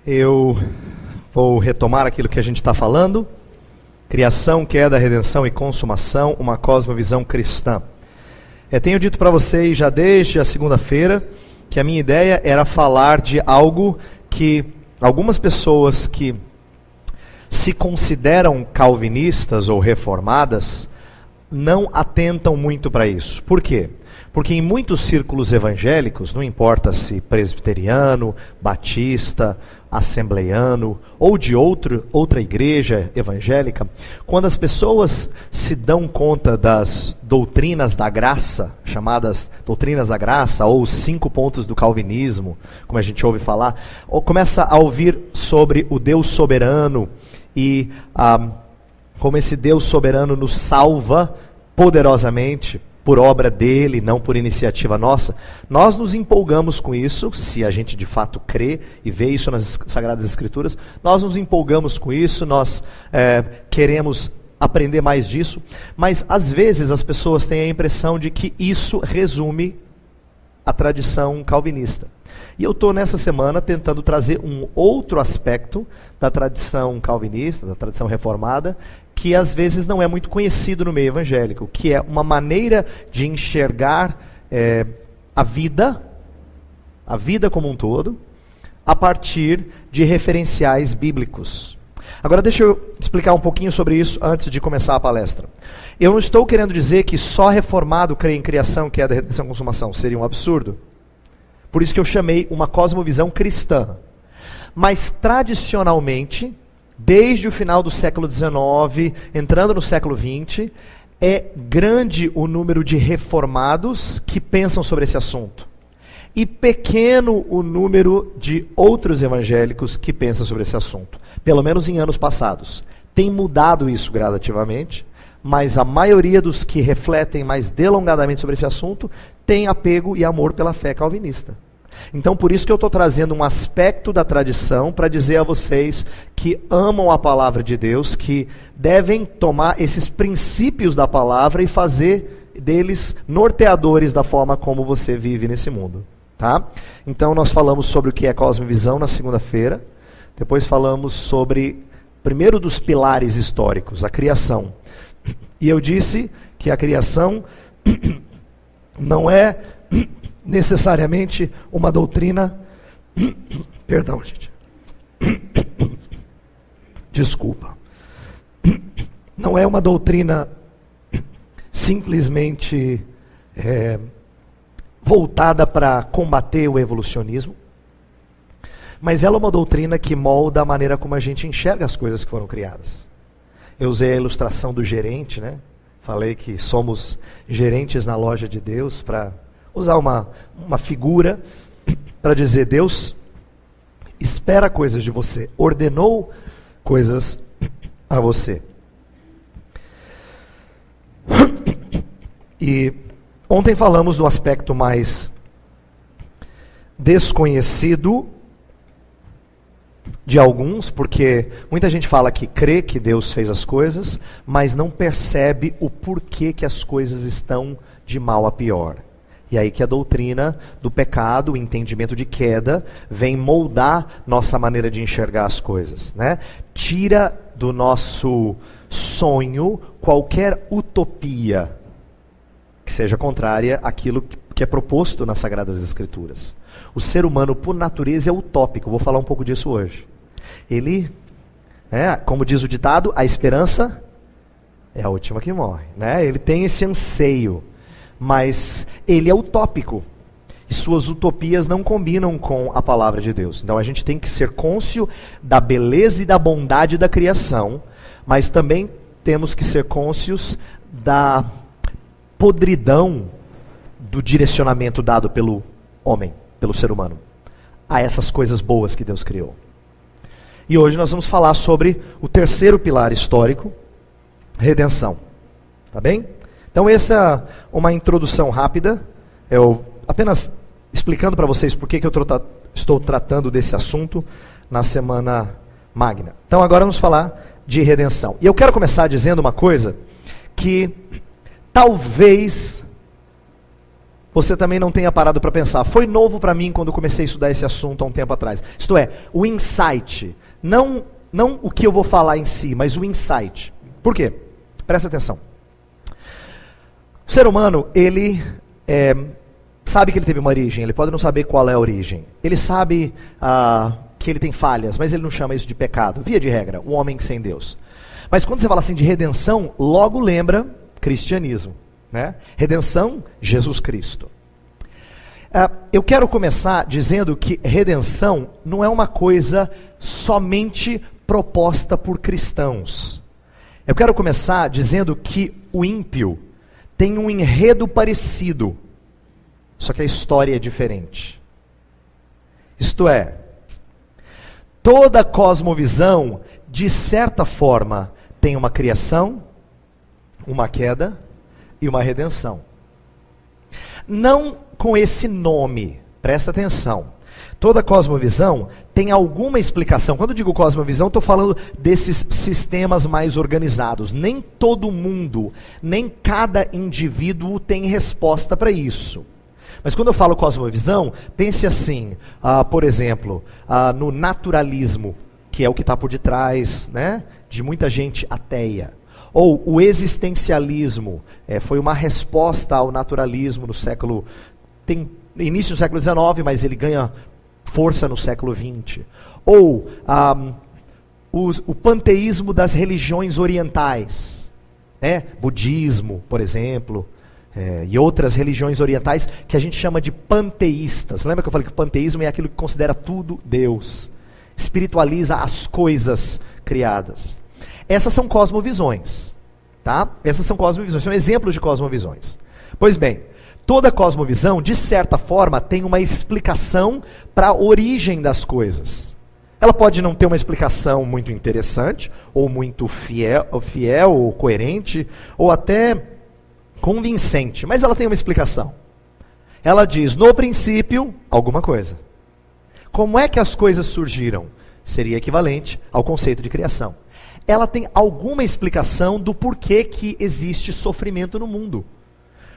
Eu vou retomar aquilo que a gente está falando. Criação, queda, redenção e consumação, uma cosmovisão cristã. Tenho dito para vocês já desde a segunda-feira que a minha ideia era falar de algo que algumas pessoas que se consideram calvinistas ou reformadas não atentam muito para isso. Por quê? Porque em muitos círculos evangélicos, não importa se presbiteriano, batista, assembleiano ou de outra igreja evangélica, quando as pessoas se dão conta das doutrinas da graça, chamadas doutrinas da graça, ou os 5 pontos do calvinismo, como a gente ouve falar, ou começa a ouvir sobre o Deus soberano e como esse Deus soberano nos salva poderosamente, por obra dele, não por iniciativa nossa, nós nos empolgamos com isso, se a gente de fato crê e vê isso nas Sagradas Escrituras, nós nos empolgamos com isso, nós queremos aprender mais disso, mas às vezes as pessoas têm a impressão de que isso resume a tradição calvinista. E eu estou nessa semana tentando trazer um outro aspecto da tradição calvinista, da tradição reformada, que às vezes não é muito conhecido no meio evangélico, que é uma maneira de enxergar a vida como um todo, a partir de referenciais bíblicos. Agora deixa eu explicar um pouquinho sobre isso antes de começar a palestra. Eu não estou querendo dizer que só reformado crê em criação, queda, redenção e consumação. Seria um absurdo. Por isso que eu chamei uma cosmovisão cristã. Mas tradicionalmente, desde o final do século XIX, entrando no século XX, é grande o número de reformados que pensam sobre esse assunto. E pequeno o número de outros evangélicos que pensam sobre esse assunto. Pelo menos em anos passados. Tem mudado isso gradativamente, mas a maioria dos que refletem mais delongadamente sobre esse assunto tem apego e amor pela fé calvinista. Então por isso que eu estou trazendo um aspecto da tradição para dizer a vocês que amam a palavra de Deus, que devem tomar esses princípios da palavra e fazer deles norteadores da forma como você vive nesse mundo. Tá? Então nós falamos sobre o que é cosmovisão na segunda-feira, depois falamos sobre o primeiro dos pilares históricos, a criação. E eu disse que a criação não é necessariamente uma doutrina, perdão gente, desculpa, não é uma doutrina simplesmente voltada para combater o evolucionismo, mas ela é uma doutrina que molda a maneira como a gente enxerga as coisas que foram criadas. Eu usei a ilustração do gerente, né? Falei que somos gerentes na loja de Deus, para usar uma figura para dizer, Deus espera coisas de você, ordenou coisas a você. E ontem falamos do aspecto mais desconhecido de alguns, porque muita gente fala que crê que Deus fez as coisas, mas não percebe o porquê que as coisas estão de mal a pior. E aí que a doutrina do pecado, o entendimento de queda, vem moldar nossa maneira de enxergar as coisas, né? Tira do nosso sonho qualquer utopia que seja contrária àquilo que é proposto nas Sagradas Escrituras. O ser humano, por natureza, é utópico. Vou falar um pouco disso hoje. Ele, como diz o ditado, a esperança é a última que morre, né? Ele tem esse anseio, mas ele é utópico. E suas utopias não combinam com a palavra de Deus. Então a gente tem que ser cônscio da beleza e da bondade da criação, mas também temos que ser cônscios da podridão do direcionamento dado pelo homem, pelo ser humano, a essas coisas boas que Deus criou. E hoje nós vamos falar sobre o terceiro pilar histórico, redenção. Tá bem? Então essa é uma introdução rápida, eu apenas explicando para vocês por que eu estou tratando desse assunto na Semana Magna. Então agora vamos falar de redenção. E eu quero começar dizendo uma coisa que talvez você também não tenha parado para pensar. Foi novo para mim quando eu comecei a estudar esse assunto há um tempo atrás. Isto é, o insight. Não o que eu vou falar em si, mas o insight. Por quê? Presta atenção. O ser humano, ele sabe que ele teve uma origem, ele pode não saber qual é a origem. Ele sabe que ele tem falhas, mas ele não chama isso de pecado. Via de regra, o homem sem Deus. Mas quando você fala assim de redenção, logo lembra cristianismo. Né? Redenção, Jesus Cristo. Eu quero começar dizendo que redenção não é uma coisa somente proposta por cristãos. Eu quero começar dizendo que o ímpio tem um enredo parecido, só que a história é diferente. Isto é, toda cosmovisão, de certa forma, tem uma criação, uma queda e uma redenção. Não com esse nome, presta atenção. Toda cosmovisão tem alguma explicação. Quando eu digo cosmovisão, estou falando desses sistemas mais organizados. Nem todo mundo, nem cada indivíduo tem resposta para isso. Mas quando eu falo cosmovisão, pense assim, por exemplo, no naturalismo, que é o que está por detrás, né, de muita gente ateia. Ou o existencialismo, foi uma resposta ao naturalismo no século... Tem início do século XIX, mas ele ganha força no século XX. Ou o panteísmo das religiões orientais, né? Budismo, por exemplo, e outras religiões orientais que a gente chama de panteístas. Lembra que eu falei que o panteísmo é aquilo que considera tudo Deus, espiritualiza as coisas criadas. Essas são cosmovisões, tá? Essas são cosmovisões, são exemplos de cosmovisões. Pois bem, toda cosmovisão, de certa forma, tem uma explicação para a origem das coisas. Ela pode não ter uma explicação muito interessante, ou muito fiel, ou coerente, ou até convincente, mas ela tem uma explicação. Ela diz, no princípio, alguma coisa. Como é que as coisas surgiram? Seria equivalente ao conceito de criação. Ela tem alguma explicação do porquê que existe sofrimento no mundo.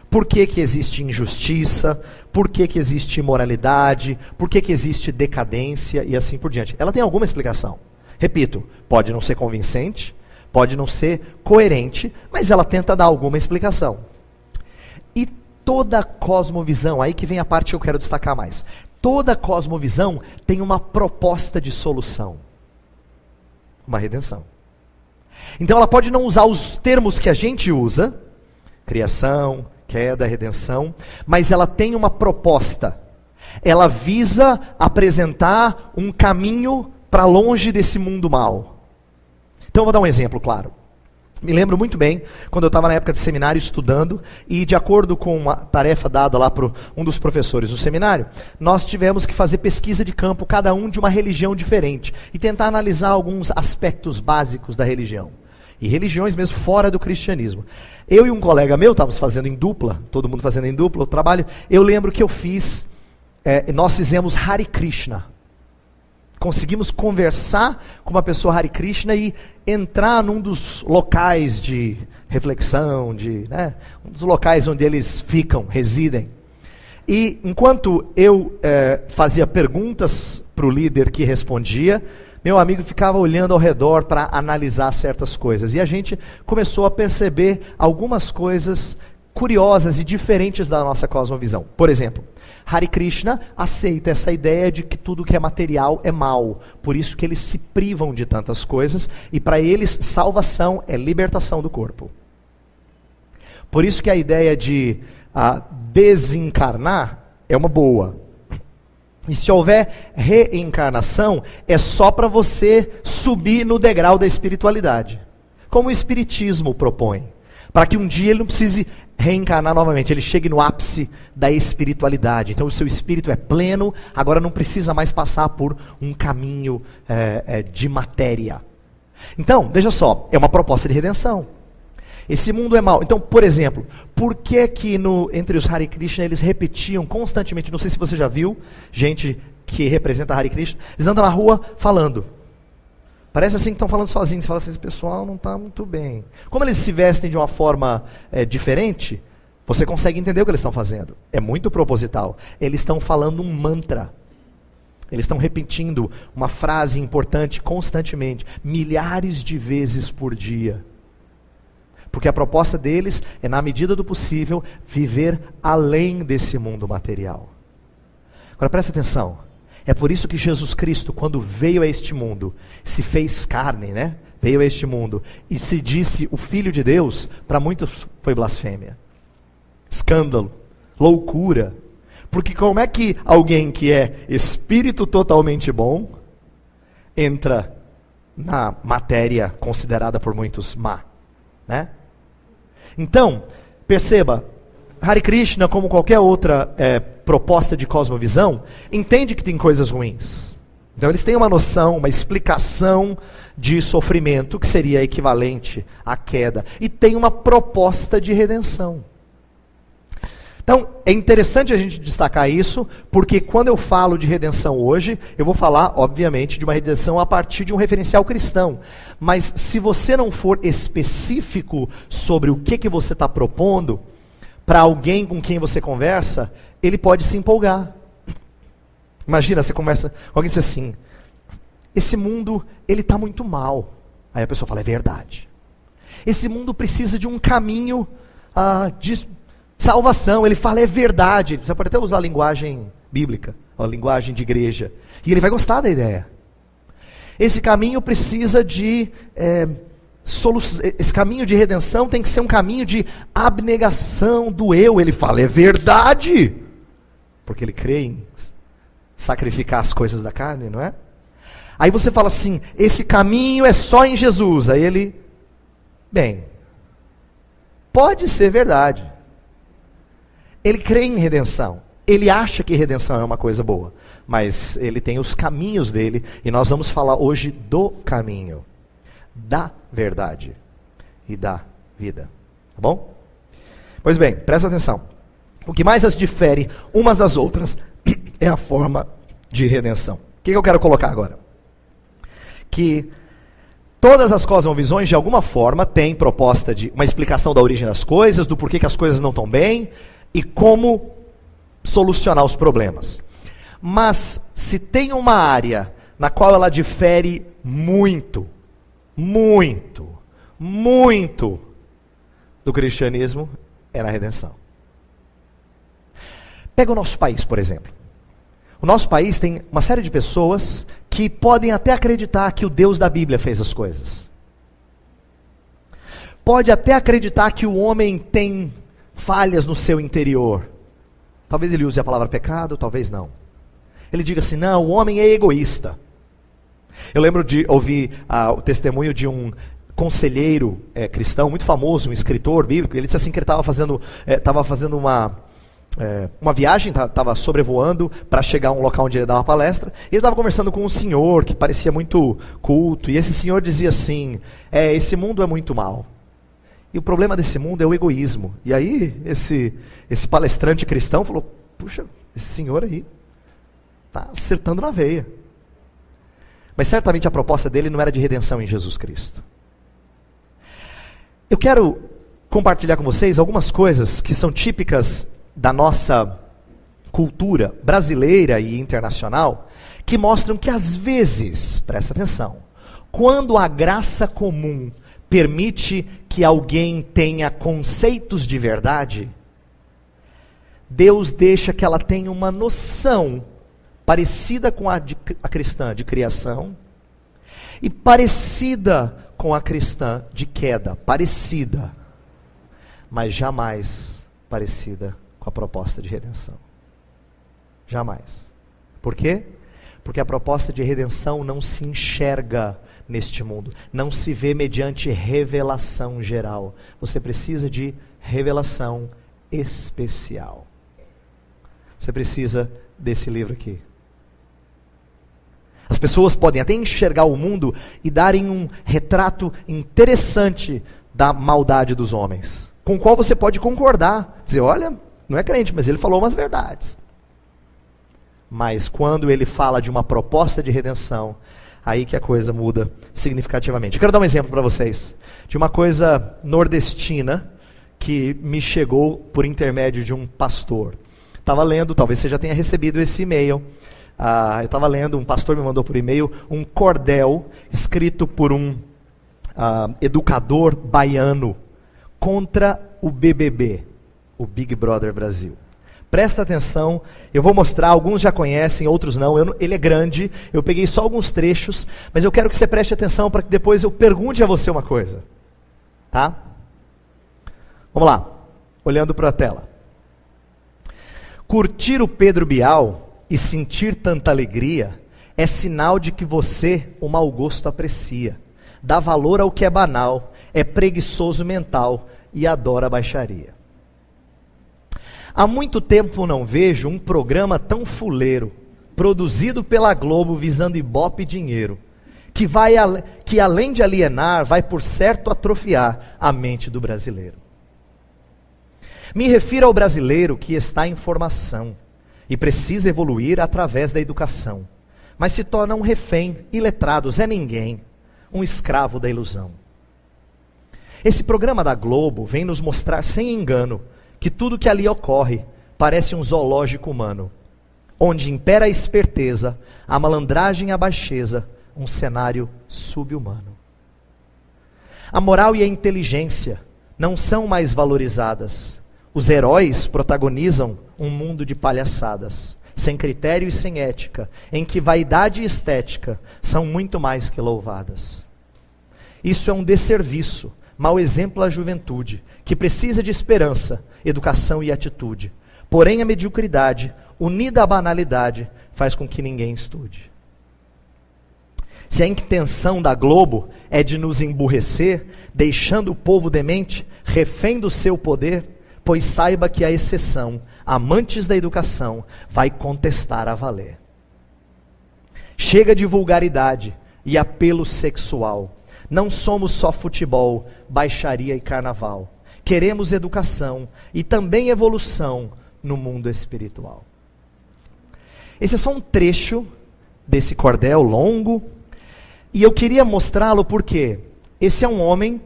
Por que que existe injustiça, por que que existe imoralidade, por que que existe decadência e assim por diante. Ela tem alguma explicação. Repito, pode não ser convincente, pode não ser coerente, mas ela tenta dar alguma explicação. E toda cosmovisão, aí que vem a parte que eu quero destacar mais. Toda cosmovisão tem uma proposta de solução. Uma redenção. Então ela pode não usar os termos que a gente usa, criação, queda, redenção, mas ela tem uma proposta. Ela visa apresentar um caminho para longe desse mundo mal. Então eu vou dar um exemplo, claro. Me lembro muito bem, quando eu estava na época de seminário estudando, e de acordo com uma tarefa dada lá para um dos professores do seminário, nós tivemos que fazer pesquisa de campo, cada um de uma religião diferente, e tentar analisar alguns aspectos básicos da religião. E religiões mesmo fora do cristianismo. Eu e um colega meu, estávamos fazendo em dupla, todo mundo fazendo em dupla o trabalho, eu lembro que nós fizemos Hare Krishna. Conseguimos conversar com uma pessoa Hare Krishna e entrar num dos locais de reflexão, um dos locais onde eles ficam, residem. E enquanto eu fazia perguntas para o líder que respondia, meu amigo ficava olhando ao redor para analisar certas coisas. E a gente começou a perceber algumas coisas curiosas e diferentes da nossa cosmovisão. Por exemplo, Hare Krishna aceita essa ideia de que tudo que é material é mal. Por isso que eles se privam de tantas coisas. E para eles, salvação é libertação do corpo. Por isso que a ideia de desencarnar é uma boa. E se houver reencarnação, é só para você subir no degrau da espiritualidade. Como o Espiritismo propõe. Para que um dia ele não precise reencarnar novamente, ele chegue no ápice da espiritualidade. Então o seu espírito é pleno, agora não precisa mais passar por um caminho de matéria. Então, veja só, é uma proposta de redenção. Esse mundo é mau. Então, por exemplo, por que que entre os Hare Krishna eles repetiam constantemente, não sei se você já viu, gente que representa Hare Krishna, eles andam na rua falando. Parece assim que estão falando sozinhos, você fala assim, esse pessoal não está muito bem. Como eles se vestem de uma forma diferente, Você consegue entender o que eles estão fazendo? É muito proposital. Eles estão falando um mantra. Eles estão repetindo uma frase importante constantemente, milhares de vezes por dia. Porque a proposta deles é, na medida do possível, viver além desse mundo material. Agora presta atenção. É por isso que Jesus Cristo, quando veio a este mundo, se fez carne, né? Veio a este mundo e se disse o Filho de Deus, para muitos foi blasfêmia. Escândalo, loucura. Porque como é que alguém que é espírito totalmente bom entra na matéria considerada por muitos má, né? Então, perceba, Hare Krishna, como qualquer outra proposta de cosmovisão, entende que tem coisas ruins. Então eles têm uma noção, uma explicação de sofrimento que seria equivalente à queda, e tem uma proposta de redenção. Então, é interessante a gente destacar isso, porque quando eu falo de redenção hoje, eu vou falar, obviamente, de uma redenção a partir de um referencial cristão. Mas se você não for específico sobre o que você está propondo, para alguém com quem você conversa, ele pode se empolgar. Imagina, você conversa com alguém e diz assim, esse mundo, ele está muito mal. Aí a pessoa fala, é verdade. Esse mundo precisa de um caminho de salvação. Ele fala, é verdade. Você pode até usar a linguagem bíblica, a linguagem de igreja. E ele vai gostar da ideia. Esse caminho precisa de esse caminho de redenção tem que ser um caminho de abnegação do eu. Ele fala, é verdade. Porque ele crê em sacrificar as coisas da carne, não é? Aí você fala assim, esse caminho é só em Jesus. Aí ele, bem, pode ser verdade. Ele crê em redenção. Ele acha que redenção é uma coisa boa. Mas ele tem os caminhos dele. E nós vamos falar hoje do caminho, da verdade e da vida. Tá bom? Pois bem, presta atenção. O que mais as difere umas das outras é a forma de redenção. O que eu quero colocar agora? Que todas as cosmovisões, de alguma forma, têm proposta de uma explicação da origem das coisas, do porquê que as coisas não estão bem e como solucionar os problemas. Mas se tem uma área na qual ela difere muito do cristianismo, é na redenção. Pega o nosso país, por exemplo. O nosso país tem uma série de pessoas que podem até acreditar que o Deus da Bíblia fez as coisas. Pode até acreditar que o homem tem falhas no seu interior. Talvez ele use a palavra pecado, talvez não. Ele diga assim, não, o homem é egoísta. Eu lembro de ouvir o testemunho de um conselheiro cristão muito famoso, um escritor bíblico. Ele disse assim que ele estava fazendo uma viagem, estava sobrevoando para chegar a um local onde ele dava palestra. E ele estava conversando com um senhor que parecia muito culto. E esse senhor dizia assim, esse mundo é muito mau. E o problema desse mundo é o egoísmo. E aí esse palestrante cristão falou, puxa, esse senhor aí está acertando na veia. Mas certamente a proposta dele não era de redenção em Jesus Cristo. Eu quero compartilhar com vocês algumas coisas que são típicas da nossa cultura brasileira e internacional, que mostram que às vezes, presta atenção, quando a graça comum permite que alguém tenha conceitos de verdade, Deus deixa que ela tenha uma noção parecida com a cristã de criação e parecida com a cristã de queda, parecida, mas jamais parecida com a proposta de redenção. Jamais. Por quê? Porque a proposta de redenção não se enxerga neste mundo, não se vê mediante revelação geral. Você precisa de revelação especial. Você precisa desse livro aqui. As pessoas podem até enxergar o mundo e darem um retrato interessante da maldade dos homens, com o qual você pode concordar, dizer, olha, não é crente, mas ele falou umas verdades. Mas quando ele fala de uma proposta de redenção, aí que a coisa muda significativamente. Eu quero dar um exemplo para vocês, de uma coisa nordestina, que me chegou por intermédio de um pastor. Estava lendo, talvez você já tenha recebido esse e-mail. Eu estava lendo, um pastor me mandou por e-mail um cordel escrito por um educador baiano contra o BBB, o Big Brother Brasil. Presta atenção, eu vou mostrar, alguns já conhecem, outros não, ele é grande, eu peguei só alguns trechos, mas eu quero que você preste atenção para que depois eu pergunte a você uma coisa, tá? Vamos lá, olhando para a tela. Curtir o Pedro Bial e sentir tanta alegria é sinal de que você o mau gosto aprecia, dá valor ao que é banal, é preguiçoso mental e adora a baixaria. Há muito tempo não vejo um programa tão fuleiro, produzido pela Globo visando ibope e dinheiro, que além de alienar, vai por certo atrofiar a mente do brasileiro. Me refiro ao brasileiro que está em formação e precisa evoluir através da educação, mas se torna um refém, iletrado, Zé Ninguém, um escravo da ilusão. Esse programa da Globo vem nos mostrar sem engano que tudo que ali ocorre parece um zoológico humano, onde impera a esperteza, a malandragem e a baixeza, um cenário sub-humano. A moral e a inteligência não são mais valorizadas. Os heróis protagonizam um mundo de palhaçadas, sem critério e sem ética, em que vaidade e estética são muito mais que louvadas. Isso é um desserviço, mau exemplo à juventude, que precisa de esperança, educação e atitude. Porém, a mediocridade, unida à banalidade, faz com que ninguém estude. Se a intenção da Globo é de nos emburrecer, deixando o povo demente, refém do seu poder, pois saiba que a exceção, amantes da educação, vai contestar a valer. Chega de vulgaridade e apelo sexual. Não somos só futebol, baixaria e carnaval. Queremos educação e também evolução no mundo espiritual. Esse é só um trecho desse cordel longo, e eu queria mostrá-lo porque esse é um homem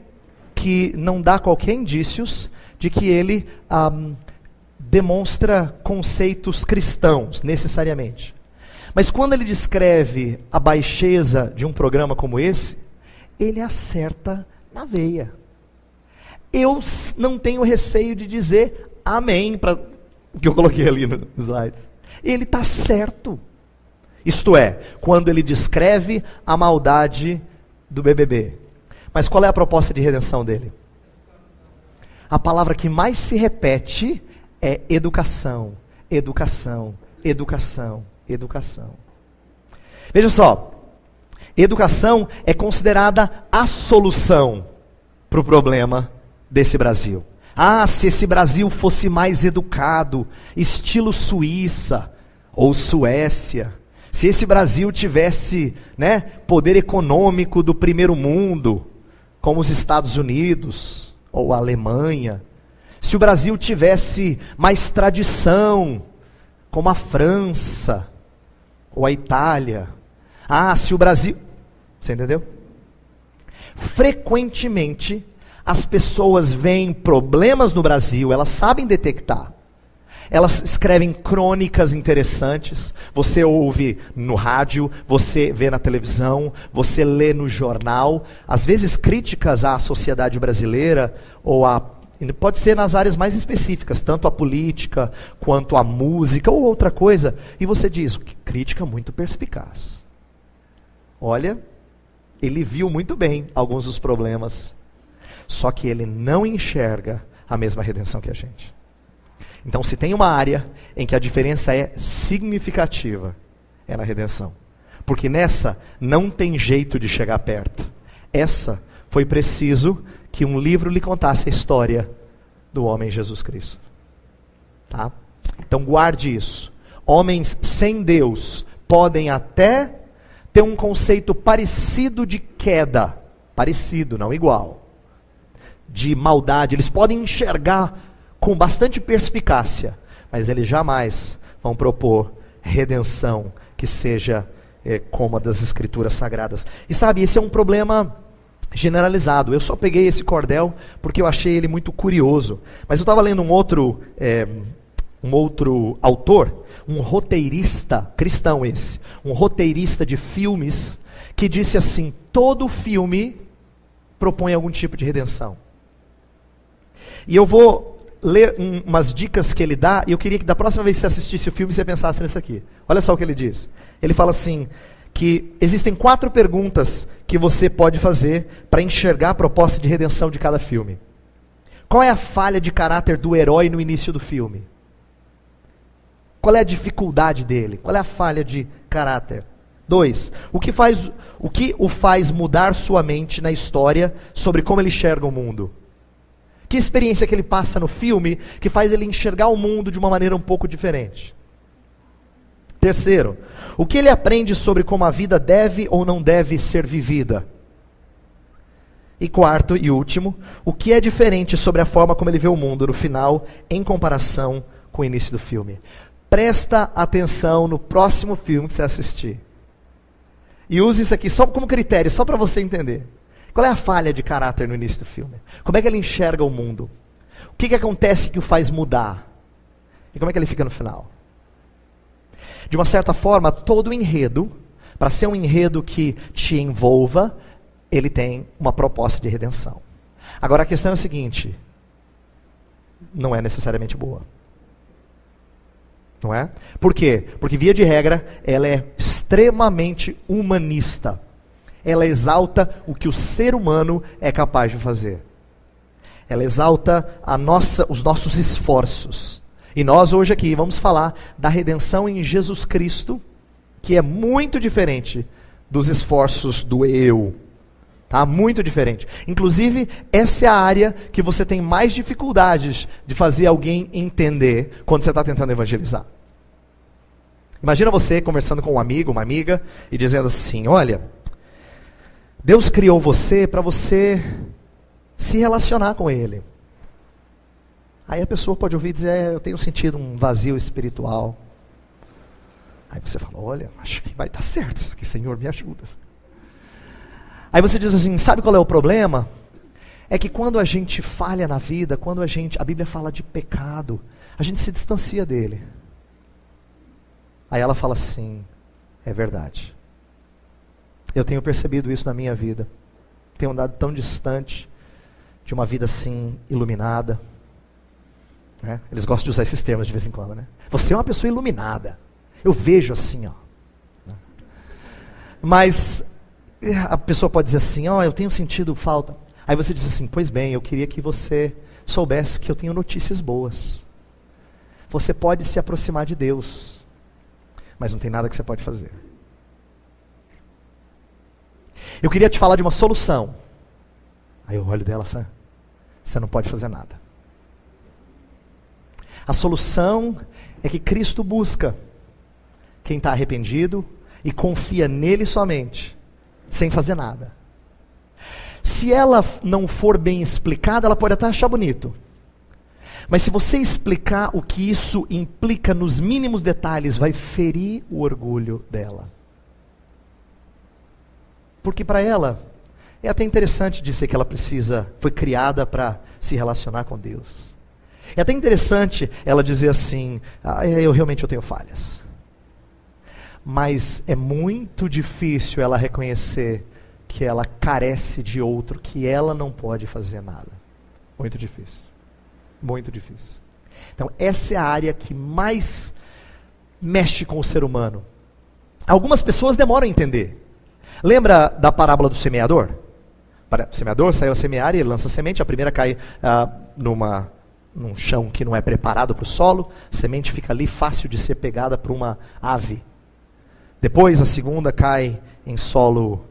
que não dá qualquer indícios de que ele demonstra conceitos cristãos, necessariamente. Mas quando ele descreve a baixeza de um programa como esse, ele acerta na veia. Eu não tenho receio de dizer amém para o que eu coloquei ali nos slides. Ele está certo. Isto é, quando ele descreve a maldade do BBB. Mas qual é a proposta de redenção dele? A palavra que mais se repete é educação, educação, educação, educação. Veja só, educação é considerada a solução para o problema desse Brasil. Se esse Brasil fosse mais educado, estilo Suíça ou Suécia, se esse Brasil tivesse, poder econômico do primeiro mundo, como os Estados Unidos ou a Alemanha, se o Brasil tivesse mais tradição, como a França ou a Itália, se o Brasil... Você entendeu? Frequentemente, as pessoas veem problemas no Brasil, elas sabem detectar. Elas escrevem crônicas interessantes, você ouve no rádio, você vê na televisão, você lê no jornal, às vezes críticas à sociedade brasileira, pode ser nas áreas mais específicas, tanto a política, quanto a música, ou outra coisa, e você diz, que crítica muito perspicaz. Olha, ele viu muito bem alguns dos problemas, só que ele não enxerga a mesma redenção que a gente. Então, se tem uma área em que a diferença é significativa, é na redenção. Porque nessa não tem jeito de chegar perto. Essa foi preciso que um livro lhe contasse a história do homem Jesus Cristo. Tá? Então guarde isso. Homens sem Deus podem até ter um conceito parecido de queda. Parecido, não igual. De maldade. Eles podem enxergar com bastante perspicácia, mas eles jamais vão propor redenção que seja como a das Escrituras Sagradas. E sabe, esse é um problema generalizado. Eu só peguei esse cordel porque eu achei ele muito curioso. Mas eu estava lendo um outro autor, um roteirista, cristão esse, um roteirista de filmes, que disse assim: todo filme propõe algum tipo de redenção. E eu vou ler umas dicas que ele dá, e eu queria que da próxima vez que você assistisse o filme, você pensasse nisso aqui. Olha só o que ele diz. Ele fala assim, que existem 4 perguntas que você pode fazer para enxergar a proposta de redenção de cada filme. Qual é a falha de caráter do herói no início do filme? Qual é a dificuldade dele? Qual é a falha de caráter? 2. O que o faz mudar sua mente na história sobre como ele enxerga o mundo? Que experiência que ele passa no filme que faz ele enxergar o mundo de uma maneira um pouco diferente? 3. O que ele aprende sobre como a vida deve ou não deve ser vivida? E 4 e último, o que é diferente sobre a forma como ele vê o mundo no final, em comparação com o início do filme? Presta atenção no próximo filme que você assistir. E use isso aqui só como critério, só para você entender. Qual é a falha de caráter no início do filme? Como é que ele enxerga o mundo? O que acontece que o faz mudar? E como é que ele fica no final? De uma certa forma, todo enredo, para ser um enredo que te envolva, ele tem uma proposta de redenção. Agora a questão é o seguinte: não é necessariamente boa. Não é? Por quê? Porque via de regra, ela é extremamente humanista. Ela exalta o que o ser humano é capaz de fazer. Ela exalta os nossos esforços. E nós hoje aqui vamos falar da redenção em Jesus Cristo, que é muito diferente dos esforços do eu. Tá? Muito diferente. Inclusive, essa é a área que você tem mais dificuldades de fazer alguém entender quando você está tentando evangelizar. Imagina você conversando com um amigo, uma amiga, e dizendo assim: olha, Deus criou você para você se relacionar com Ele. Aí a pessoa pode ouvir e dizer: eu tenho sentido um vazio espiritual. Aí você fala: olha, acho que vai dar certo isso aqui, Senhor, me ajuda. Aí você diz assim: sabe qual é o problema? É que quando a gente falha na vida, a Bíblia fala de pecado, a gente se distancia dele. Aí ela fala assim: é verdade. Eu tenho percebido isso na minha vida. Tenho andado tão distante de uma vida assim, iluminada. Né? Eles gostam de usar esses termos de vez em quando, né? Você é uma pessoa iluminada. Eu vejo assim, ó. Mas a pessoa pode dizer assim: ó, eu tenho sentido falta. Aí você diz assim: pois bem, eu queria que você soubesse que eu tenho notícias boas. Você pode se aproximar de Deus, mas não tem nada que você pode fazer. Eu queria te falar de uma solução. Aí eu olho dela assim: você não pode fazer nada. A solução é que Cristo busca quem está arrependido e confia nele somente, sem fazer nada. Se ela não for bem explicada, ela pode até achar bonito. Mas se você explicar o que isso implica nos mínimos detalhes, vai ferir o orgulho dela. Porque para ela, é até interessante dizer que ela foi criada para se relacionar com Deus. É até interessante ela dizer assim: eu realmente tenho falhas. Mas é muito difícil ela reconhecer que ela carece de outro, que ela não pode fazer nada. Muito difícil. Muito difícil. Então essa é a área que mais mexe com o ser humano. Algumas pessoas demoram a entender. Lembra da parábola do semeador? O semeador saiu a semear e ele lança a semente. A primeira cai num chão que não é preparado para o solo. A semente fica ali fácil de ser pegada por uma ave. Depois a segunda cai em solo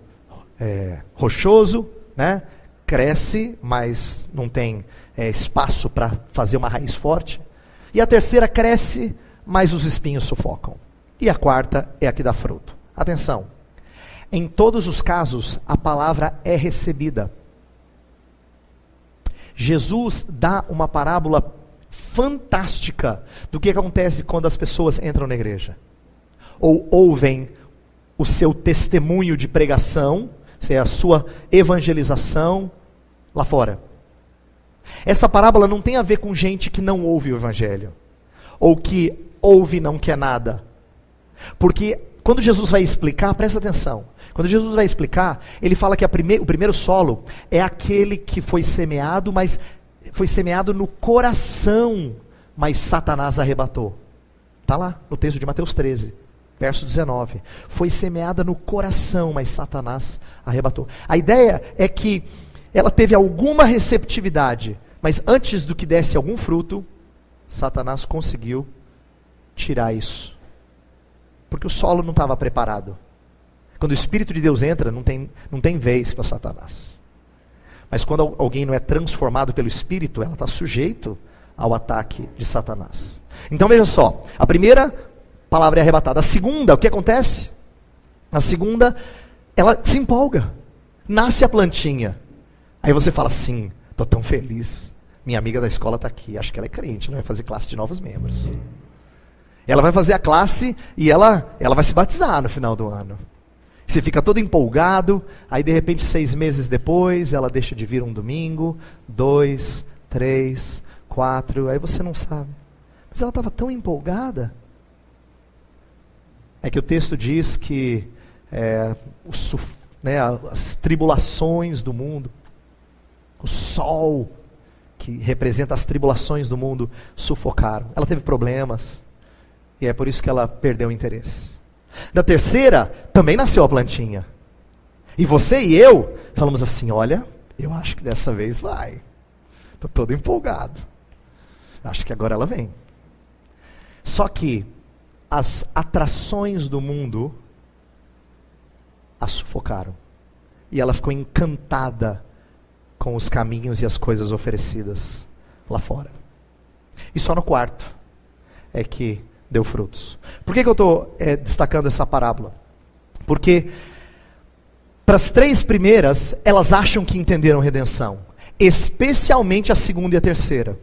rochoso, né? Cresce, mas não tem espaço para fazer uma raiz forte. E a terceira cresce, mas os espinhos sufocam. E a quarta é a que dá fruto. Atenção, em todos os casos a palavra é recebida. Jesus dá uma parábola fantástica do que acontece quando as pessoas entram na igreja. Ou ouvem o seu testemunho de pregação, Isso é a sua evangelização lá fora. Essa parábola não tem a ver com gente que não ouve o evangelho, ou que ouve e não quer nada. Porque quando Jesus vai explicar, presta atenção, quando Jesus vai explicar, ele fala que o primeiro solo é aquele que foi semeado, mas foi semeado no coração, mas Satanás arrebatou. Está lá no texto de Mateus 13, verso 19. Foi semeada no coração, mas Satanás arrebatou. A ideia é que ela teve alguma receptividade, mas antes do que desse algum fruto, Satanás conseguiu tirar isso. Porque o solo não estava preparado. Quando o Espírito de Deus entra, não tem vez para Satanás. Mas quando alguém não é transformado pelo Espírito, ela está sujeito ao ataque de Satanás. Então veja só, a primeira palavra é arrebatada. A segunda, o que acontece? A segunda, ela se empolga. Nasce a plantinha. Aí você fala assim, estou tão feliz. Minha amiga da escola está aqui, acho que ela é crente, ela vai fazer classe de novos membros. Ela vai fazer a classe e ela vai se batizar no final do ano. Você fica todo empolgado, aí de repente 6 meses depois, ela deixa de vir um domingo, 2, 3, 4, aí você não sabe. Mas ela estava tão empolgada. É que o texto diz que as tribulações do mundo, o sol, que representa as tribulações do mundo, sufocaram. Ela teve problemas, e é por isso que ela perdeu o interesse. Da terceira, também nasceu a plantinha. E você e eu falamos assim, olha, eu acho que dessa vez vai. Estou todo empolgado. Acho que agora ela vem. Só que as atrações do mundo a sufocaram. E ela ficou encantada com os caminhos e as coisas oferecidas lá fora. E só no quarto é que deu frutos. Por que eu estou destacando essa parábola? Porque para as 3 primeiras, elas acham que entenderam redenção. Especialmente a segunda e a terceira.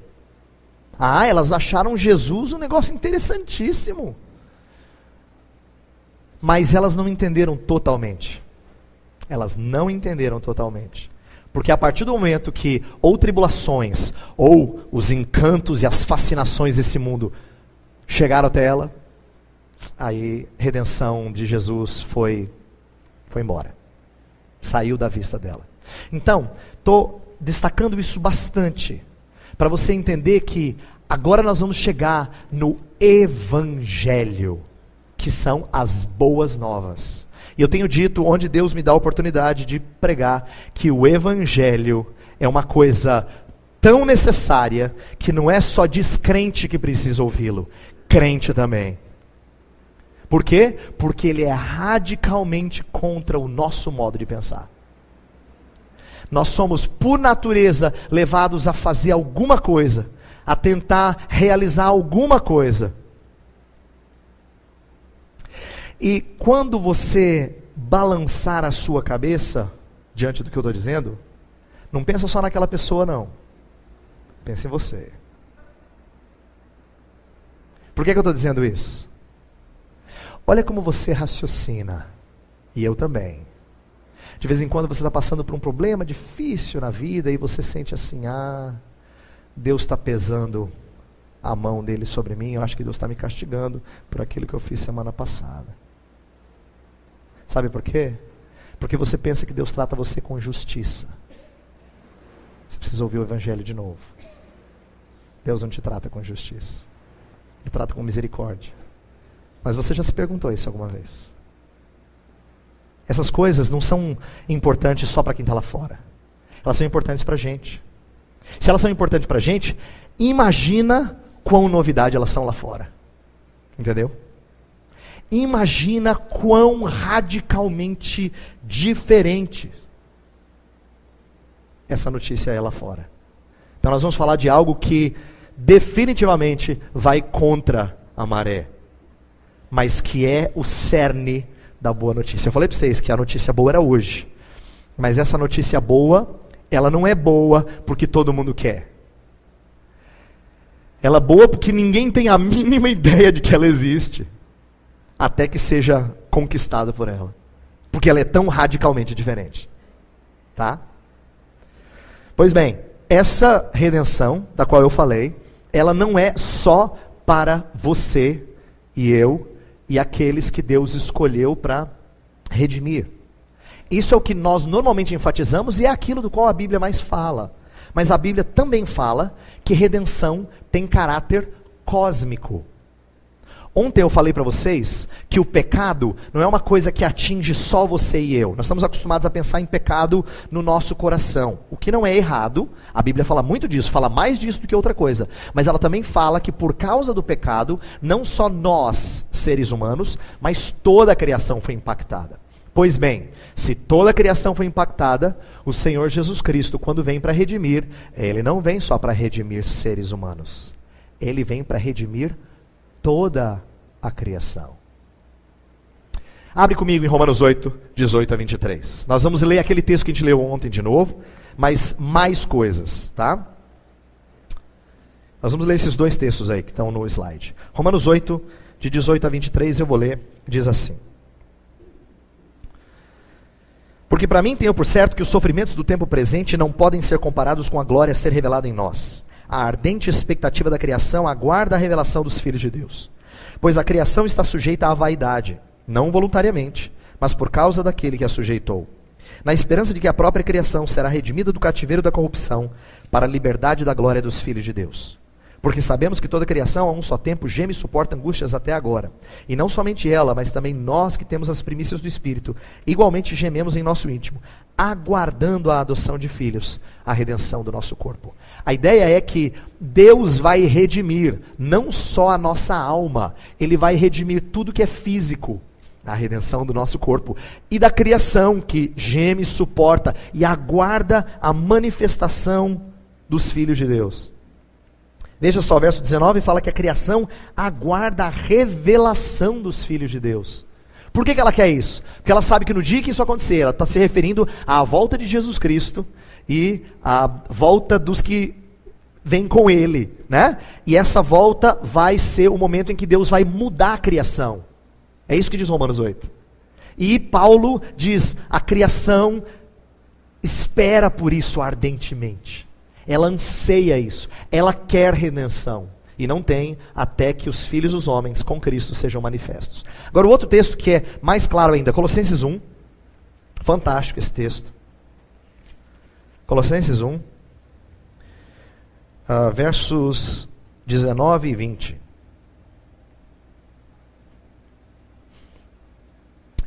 Elas acharam Jesus um negócio interessantíssimo. Mas elas não entenderam totalmente. Elas não entenderam totalmente. Porque a partir do momento que ou tribulações, ou os encantos e as fascinações desse mundo chegaram até ela, aí a redenção de Jesus foi embora. Saiu da vista dela. Então, estou destacando isso bastante, para você entender que agora nós vamos chegar no Evangelho, que são as boas novas. E eu tenho dito, onde Deus me dá a oportunidade de pregar, que o Evangelho é uma coisa tão necessária, que não é só descrente que precisa ouvi-lo, crente também. Por quê? Porque ele é radicalmente contra o nosso modo de pensar. Nós somos, por natureza, levados a fazer alguma coisa, a tentar realizar alguma coisa. E quando você balançar a sua cabeça, diante do que eu estou dizendo, não pensa só naquela pessoa não. Pensa em você. Por que eu estou dizendo isso? Olha como você raciocina. E eu também. De vez em quando você está passando por um problema difícil na vida e você sente assim, Deus está pesando a mão dele sobre mim, eu acho que Deus está me castigando por aquilo que eu fiz semana passada. Sabe por quê? Porque você pensa que Deus trata você com justiça. Você precisa ouvir o Evangelho de novo. Deus não te trata com justiça. Ele trata com misericórdia. Mas você já se perguntou isso alguma vez? Essas coisas não são importantes só para quem está lá fora. Elas são importantes para a gente. Se elas são importantes para a gente, imagina quão novidade elas são lá fora. Entendeu? Imagina quão radicalmente diferentes essa notícia é lá fora. Então nós vamos falar de algo que definitivamente vai contra a maré, mas que é o cerne da boa notícia. Eu falei para vocês que a notícia boa era hoje, mas essa notícia boa, ela não é boa porque todo mundo quer. Ela é boa porque ninguém tem a mínima ideia de que ela existe, até que seja conquistada por ela, porque ela é tão radicalmente diferente. tá? Pois bem, essa redenção da qual eu falei, ela não é só para você e eu e aqueles que Deus escolheu para redimir. Isso é o que nós normalmente enfatizamos e é aquilo do qual a Bíblia mais fala. Mas a Bíblia também fala que redenção tem caráter cósmico. Ontem eu falei para vocês que o pecado não é uma coisa que atinge só você e eu. Nós estamos acostumados a pensar em pecado no nosso coração. O que não é errado, a Bíblia fala muito disso, fala mais disso do que outra coisa. Mas ela também fala que por causa do pecado, não só nós, seres humanos, mas toda a criação foi impactada. Pois bem, se toda a criação foi impactada, o Senhor Jesus Cristo, quando vem para redimir, Ele não vem só para redimir seres humanos. Ele vem para redimir toda a criação. Abre comigo em Romanos 8, 18 a 23. Nós vamos ler aquele texto que a gente leu ontem de novo, mas mais coisas, tá? Nós vamos ler esses dois textos aí que estão no slide. Romanos 8, de 18 a 23, eu vou ler, diz assim: Porque para mim tenho por certo que os sofrimentos do tempo presente não podem ser comparados com a glória a ser revelada em nós. A ardente expectativa da criação aguarda a revelação dos filhos de Deus. Pois a criação está sujeita à vaidade, não voluntariamente, mas por causa daquele que a sujeitou. Na esperança de que a própria criação será redimida do cativeiro da corrupção para a liberdade da glória dos filhos de Deus. Porque sabemos que toda a criação a um só tempo geme e suporta angústias até agora. E não somente ela, mas também nós que temos as primícias do Espírito, igualmente gememos em nosso íntimo, aguardando a adoção de filhos, a redenção do nosso corpo. A ideia é que Deus vai redimir não só a nossa alma, Ele vai redimir tudo que é físico, a redenção do nosso corpo, e da criação que geme, suporta e aguarda a manifestação dos filhos de Deus. Veja só, verso 19 fala que a criação aguarda a revelação dos filhos de Deus. Por que ela quer isso? Porque ela sabe que no dia que isso acontecer, ela está se referindo à volta de Jesus Cristo e à volta dos que vêm com Ele, né? E essa volta vai ser o momento em que Deus vai mudar a criação. É isso que diz Romanos 8. E Paulo diz, a criação espera por isso ardentemente. Ela anseia isso, ela quer redenção, e não tem até que os filhos dos homens com Cristo sejam manifestos. Agora o outro texto que é mais claro ainda, Colossenses 1, fantástico esse texto. Colossenses 1, versos 19 e 20.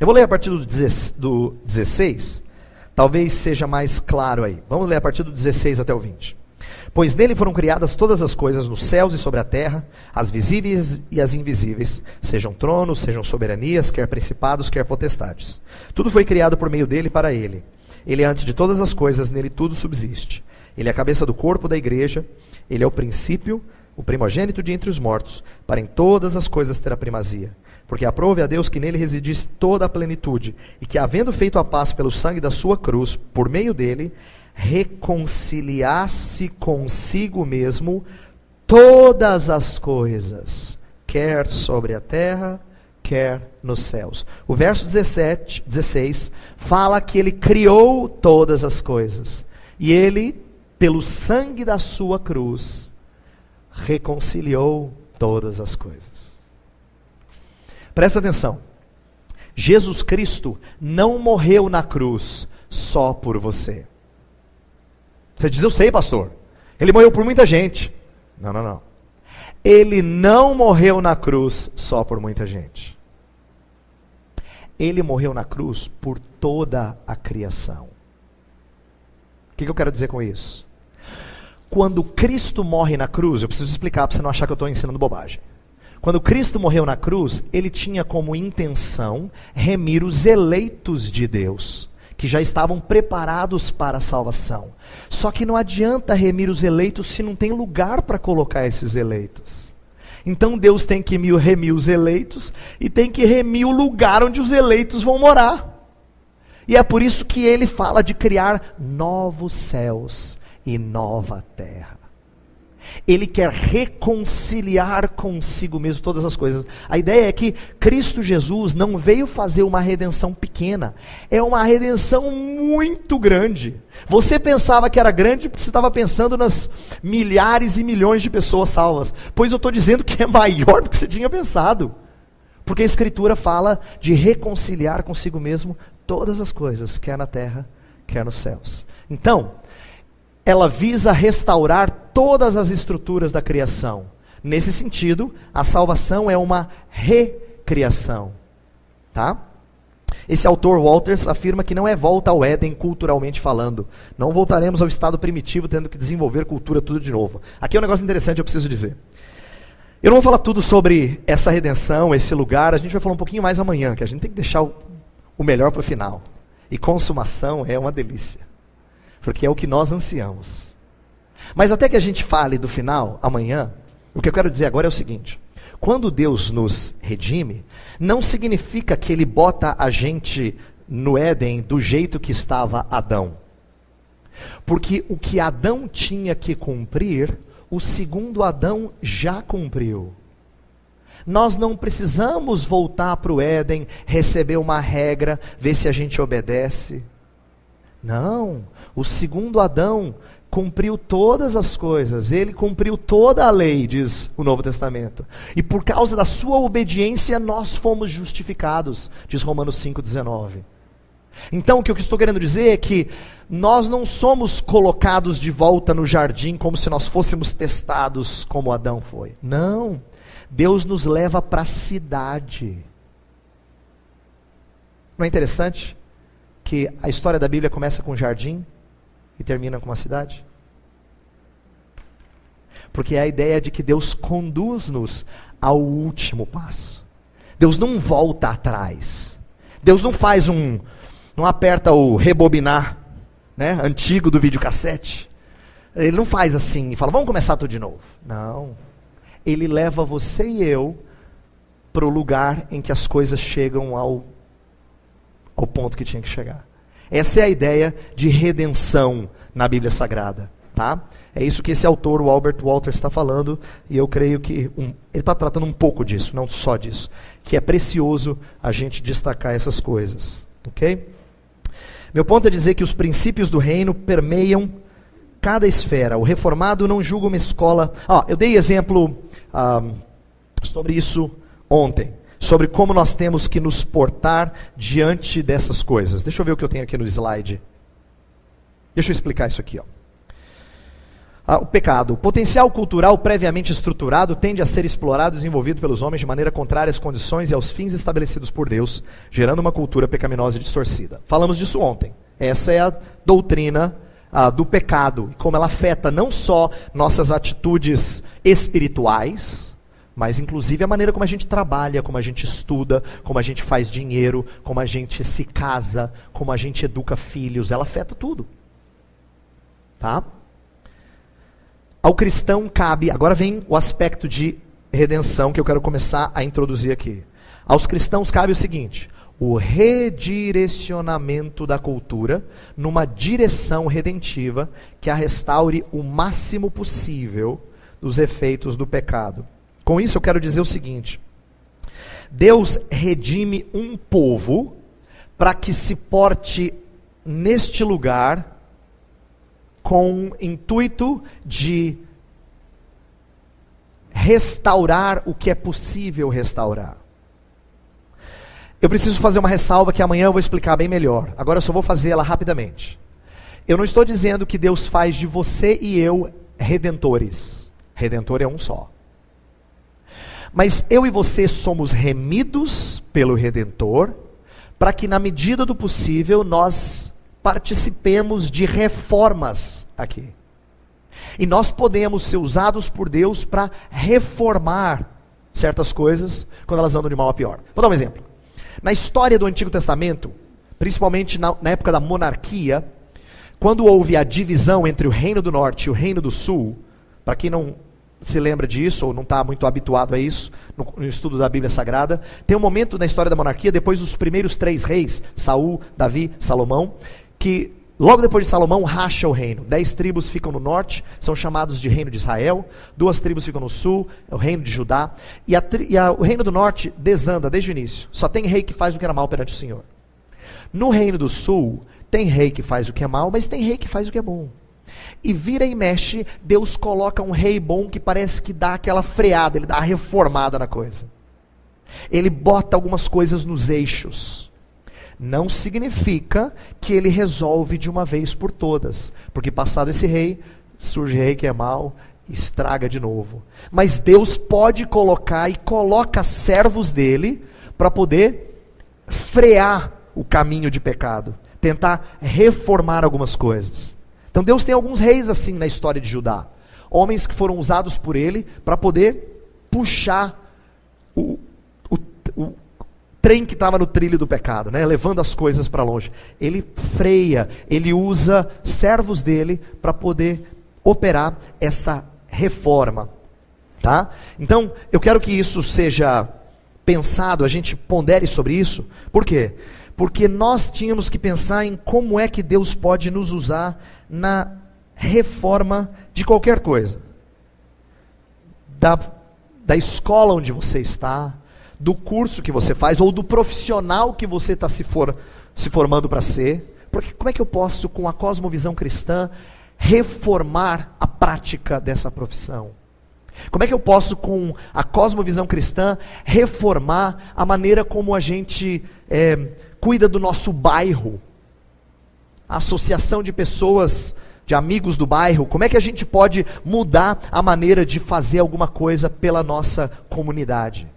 Eu vou ler a partir do 16, talvez seja mais claro aí. Vamos ler a partir do 16 até o 20. Pois nele foram criadas todas as coisas nos céus e sobre a terra, as visíveis e as invisíveis, sejam tronos, sejam soberanias, quer principados, quer potestades. Tudo foi criado por meio dele e para ele. Ele é antes de todas as coisas, nele tudo subsiste. Ele é a cabeça do corpo da igreja, ele é o princípio, o primogênito de entre os mortos, para em todas as coisas ter a primazia. Porque aprove a Deus que nele residisse toda a plenitude, e que, havendo feito a paz pelo sangue da sua cruz, por meio dele, reconciliasse consigo mesmo todas as coisas, quer sobre a terra, quer nos céus. O verso 16, fala que ele criou todas as coisas, e ele, pelo sangue da sua cruz, reconciliou todas as coisas. Presta atenção, Jesus Cristo não morreu na cruz só por você. Você diz, eu sei, pastor, ele morreu por muita gente. Não. Ele não morreu na cruz só por muita gente. Ele morreu na cruz por toda a criação. O que eu quero dizer com isso? Quando Cristo morre na cruz, eu preciso explicar para você não achar que eu estou ensinando bobagem. Quando Cristo morreu na cruz, ele tinha como intenção remir os eleitos de Deus, que já estavam preparados para a salvação. Só que não adianta remir os eleitos se não tem lugar para colocar esses eleitos. Então Deus tem que remir os eleitos e tem que remir o lugar onde os eleitos vão morar. E é por isso que ele fala de criar novos céus e nova terra. Ele quer reconciliar consigo mesmo todas as coisas. A ideia é que Cristo Jesus não veio fazer uma redenção pequena, é uma redenção muito grande. Você pensava que era grande porque você estava pensando nas milhares e milhões de pessoas salvas, pois eu estou dizendo que é maior do que você tinha pensado, porque a Escritura fala de reconciliar consigo mesmo todas as coisas, quer na terra, quer nos céus. Então, ela visa restaurar todas as estruturas da criação. Nesse sentido, a salvação é uma recriação. Tá? Esse autor, Walters, afirma que não é volta ao Éden culturalmente falando. Não voltaremos ao estado primitivo tendo que desenvolver cultura tudo de novo. Aqui é um negócio interessante, eu preciso dizer. Eu não vou falar tudo sobre essa redenção, esse lugar, a gente vai falar um pouquinho mais amanhã, que a gente tem que deixar o melhor para o final. E consumação é uma delícia, porque é o que nós ansiamos. Mas até que a gente fale do final, amanhã, o que eu quero dizer agora é o seguinte: quando Deus nos redime, não significa que Ele bota a gente no Éden do jeito que estava Adão. Porque o que Adão tinha que cumprir, o segundo Adão já cumpriu. Nós não precisamos voltar para o Éden, receber uma regra, ver se a gente obedece. Não, o segundo Adão cumpriu todas as coisas, ele cumpriu toda a lei, diz o Novo Testamento. E por causa da sua obediência, nós fomos justificados, diz Romanos 5,19. Então, o que eu estou querendo dizer é que nós não somos colocados de volta no jardim como se nós fôssemos testados como Adão foi. Não, Deus nos leva para a cidade. Não é interessante que a história da Bíblia começa com um jardim e termina com uma cidade? Porque é a ideia de que Deus conduz-nos ao último passo. Deus não volta atrás. Deus não faz não aperta o rebobinar, né, antigo do videocassete. Ele não faz assim e fala, vamos começar tudo de novo. Não. Ele leva você e eu para o lugar em que as coisas chegam ao ponto que tinha que chegar. Essa é a ideia de redenção na Bíblia Sagrada. Tá? É isso que esse autor, o Albert Walters, está falando, e eu creio que ele está tratando um pouco disso, não só disso, que é precioso a gente destacar essas coisas. Ok? Meu ponto é dizer que os princípios do reino permeiam cada esfera. O reformado não julga uma escola. Eu dei exemplo sobre isso ontem, sobre como nós temos que nos portar diante dessas coisas. Deixa eu ver o que eu tenho aqui no slide. Deixa eu explicar isso aqui. O pecado. O potencial cultural previamente estruturado tende a ser explorado e desenvolvido pelos homens de maneira contrária às condições e aos fins estabelecidos por Deus, gerando uma cultura pecaminosa e distorcida. Falamos disso ontem. Essa é a doutrina do pecado, e como ela afeta não só nossas atitudes espirituais, mas inclusive a maneira como a gente trabalha, como a gente estuda, como a gente faz dinheiro, como a gente se casa, como a gente educa filhos. Ela afeta tudo. Tá? Ao cristão cabe, agora vem o aspecto de redenção que eu quero começar a introduzir aqui. Aos cristãos cabe o seguinte: o redirecionamento da cultura numa direção redentiva que a restaure o máximo possível dos efeitos do pecado. Com isso eu quero dizer o seguinte: Deus redime um povo para que se porte neste lugar com o intuito de restaurar o que é possível restaurar. Eu preciso fazer uma ressalva que amanhã eu vou explicar bem melhor. Agora eu só vou fazer ela rapidamente. Eu não estou dizendo que Deus faz de você e eu redentores. Redentor é um só. Mas eu e você somos remidos pelo Redentor, para que na medida do possível nós participemos de reformas aqui. E nós podemos ser usados por Deus para reformar certas coisas quando elas andam de mal a pior. Vou dar um exemplo. Na história do Antigo Testamento, principalmente na época da monarquia, quando houve a divisão entre o Reino do Norte e o Reino do Sul, para quem não se lembra disso ou não está muito habituado a isso no estudo da Bíblia Sagrada, tem um momento na história da monarquia, depois dos primeiros 3 reis, Saul, Davi, Salomão, que logo depois de Salomão, racha o reino. 10 tribos ficam no norte, são chamados de reino de Israel. 2 tribos ficam no sul, é o reino de Judá. O reino do norte desanda desde o início. Só tem rei que faz o que era mal perante o Senhor. No reino do sul, tem rei que faz o que é mal, mas tem rei que faz o que é bom. E vira e mexe, Deus coloca um rei bom que parece que dá aquela freada, ele dá a reformada na coisa. Ele bota algumas coisas nos eixos. Não significa que ele resolve de uma vez por todas, porque passado esse rei, surge rei que é mau, estraga de novo. Mas Deus pode colocar e coloca servos dele para poder frear o caminho de pecado, tentar reformar algumas coisas. Então Deus tem alguns reis assim na história de Judá, homens que foram usados por ele para poder puxar o trem que estava no trilho do pecado, né? Levando as coisas para longe. Ele freia, ele usa servos dele para poder operar essa reforma, tá? Então, eu quero que isso seja pensado, a gente pondere sobre isso. Por quê? Porque nós tínhamos que pensar em como é que Deus pode nos usar na reforma de qualquer coisa. Da escola onde você está, do curso que você faz, ou do profissional que você está se formando para ser. Porque como é que eu posso, com a cosmovisão cristã, reformar a prática dessa profissão? Como é que eu posso, com a cosmovisão cristã, reformar a maneira como a gente cuida do nosso bairro? A associação de pessoas, de amigos do bairro, como é que a gente pode mudar a maneira de fazer alguma coisa pela nossa comunidade?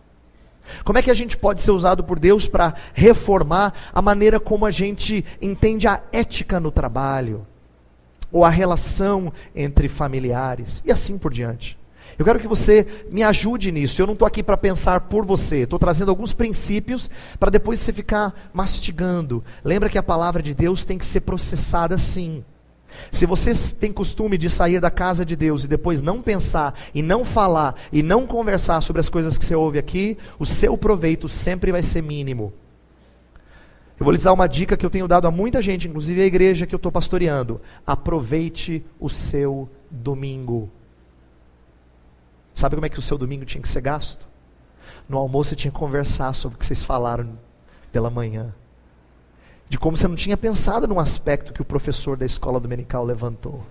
Como é que a gente pode ser usado por Deus para reformar a maneira como a gente entende a ética no trabalho, ou a relação entre familiares, e assim por diante? Eu quero que você me ajude nisso. Eu não estou aqui para pensar por você, estou trazendo alguns princípios para depois você ficar mastigando. Lembra que a palavra de Deus tem que ser processada sim. Se você tem costume de sair da casa de Deus e depois não pensar, e não falar, e não conversar sobre as coisas que você ouve aqui, o seu proveito sempre vai ser mínimo. Eu vou lhes dar uma dica que eu tenho dado a muita gente, inclusive a igreja que eu estou pastoreando. Aproveite o seu domingo. Sabe como é que o seu domingo tinha que ser gasto? No almoço você tinha que conversar sobre o que vocês falaram pela manhã. De como você não tinha pensado num aspecto que o professor da escola dominical levantou.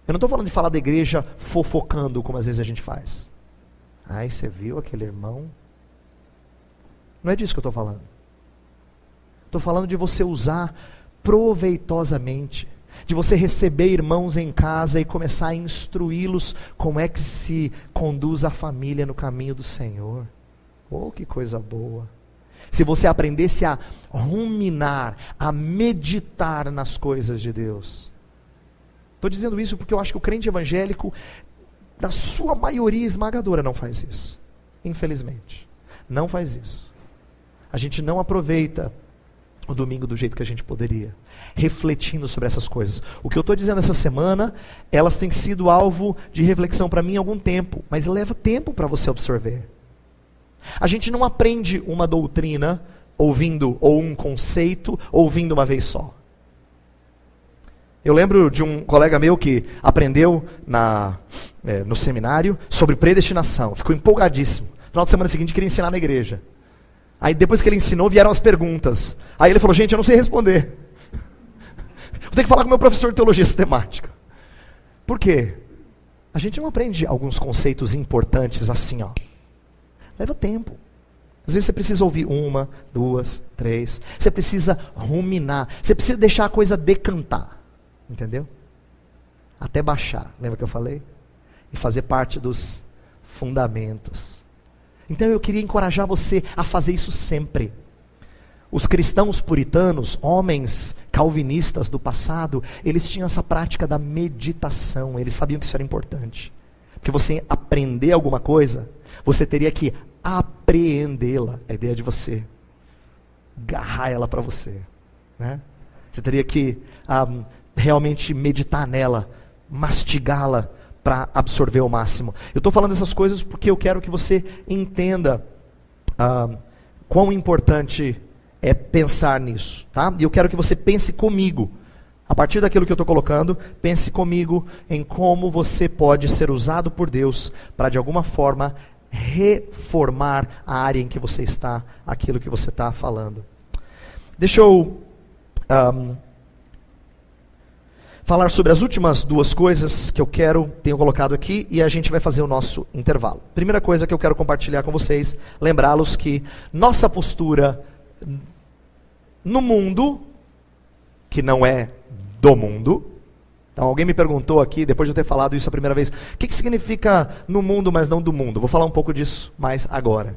Eu não estou falando de falar da igreja fofocando, como às vezes a gente faz. Ai, você viu aquele irmão? Não é disso que eu estou falando. Estou falando de você usar proveitosamente, de você receber irmãos em casa e começar a instruí-los como é que se conduz a família no caminho do Senhor. Oh, que coisa boa! Se você aprendesse a ruminar, a meditar nas coisas de Deus. Estou dizendo isso porque eu acho que o crente evangélico, na sua maioria esmagadora, não faz isso. Infelizmente, não faz isso. A gente não aproveita o domingo do jeito que a gente poderia, refletindo sobre essas coisas. O que eu estou dizendo essa semana, elas têm sido alvo de reflexão para mim há algum tempo, mas leva tempo para você absorver. A gente não aprende uma doutrina ouvindo, ou um conceito ouvindo uma vez só. Eu lembro de um colega meu que aprendeu no seminário sobre predestinação, ficou empolgadíssimo. No final de semana seguinte queria ensinar na igreja. Aí depois que ele ensinou, vieram as perguntas. Aí ele falou, gente, eu não sei responder. Vou ter que falar com o meu professor de teologia sistemática. Por quê? A gente não aprende alguns conceitos importantes assim, ó. Leva tempo. Às vezes você precisa ouvir 1, 2, 3. Você precisa ruminar. Você precisa deixar a coisa decantar. Entendeu? Até baixar. Lembra que eu falei? E fazer parte dos fundamentos. Então eu queria encorajar você a fazer isso sempre. Os cristãos puritanos, homens calvinistas do passado, eles tinham essa prática da meditação. Eles sabiam que isso era importante. Porque você aprender alguma coisa, você teria que apreendê-la. A ideia de você agarrar ela para você, né? Você teria que realmente meditar nela, mastigá-la para absorver o máximo. Eu estou falando essas coisas porque eu quero que você entenda quão importante é pensar nisso, tá? E eu quero que você pense comigo A partir daquilo que eu estou colocando, pense comigo em como você pode ser usado por Deus para, de alguma forma, reformar a área em que você está, aquilo que você está falando. Deixa eu falar sobre as últimas duas coisas que eu tenho colocado aqui, e a gente vai fazer o nosso intervalo. Primeira coisa que eu quero compartilhar com vocês, lembrá-los que nossa postura no mundo, que não é do mundo. Então alguém me perguntou aqui, depois de eu ter falado isso a primeira vez, o que significa no mundo, mas não do mundo? Vou falar um pouco disso mais agora.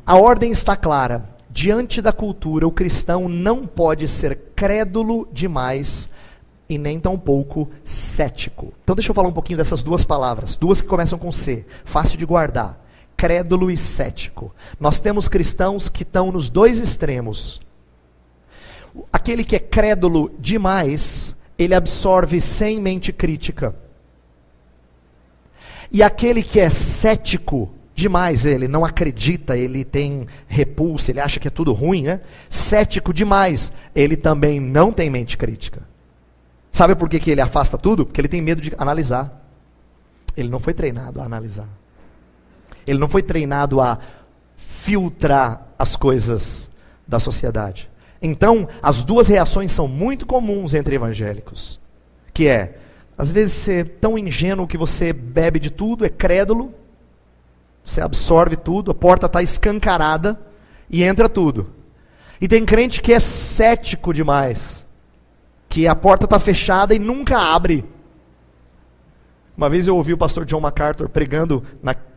A ordem está clara. Diante da cultura, o cristão não pode ser crédulo demais e nem tampouco cético. Então deixa eu falar um pouquinho dessas duas palavras, duas que começam com C, fácil de guardar. Crédulo e cético. Nós temos cristãos que estão nos dois extremos. Aquele que é crédulo demais, ele absorve sem mente crítica. E aquele que é cético demais, ele não acredita, ele tem repulsa, ele acha que é tudo ruim, né? Cético demais, ele também não tem mente crítica. Sabe por que ele afasta tudo? Porque ele tem medo de analisar. Ele não foi treinado a analisar. Ele não foi treinado a filtrar as coisas da sociedade. Então, as duas reações são muito comuns entre evangélicos. Que é, às vezes você é tão ingênuo que você bebe de tudo, é crédulo, você absorve tudo, a porta está escancarada e entra tudo. E tem crente que é cético demais, que a porta está fechada e nunca abre. Uma vez eu ouvi o pastor John MacArthur pregando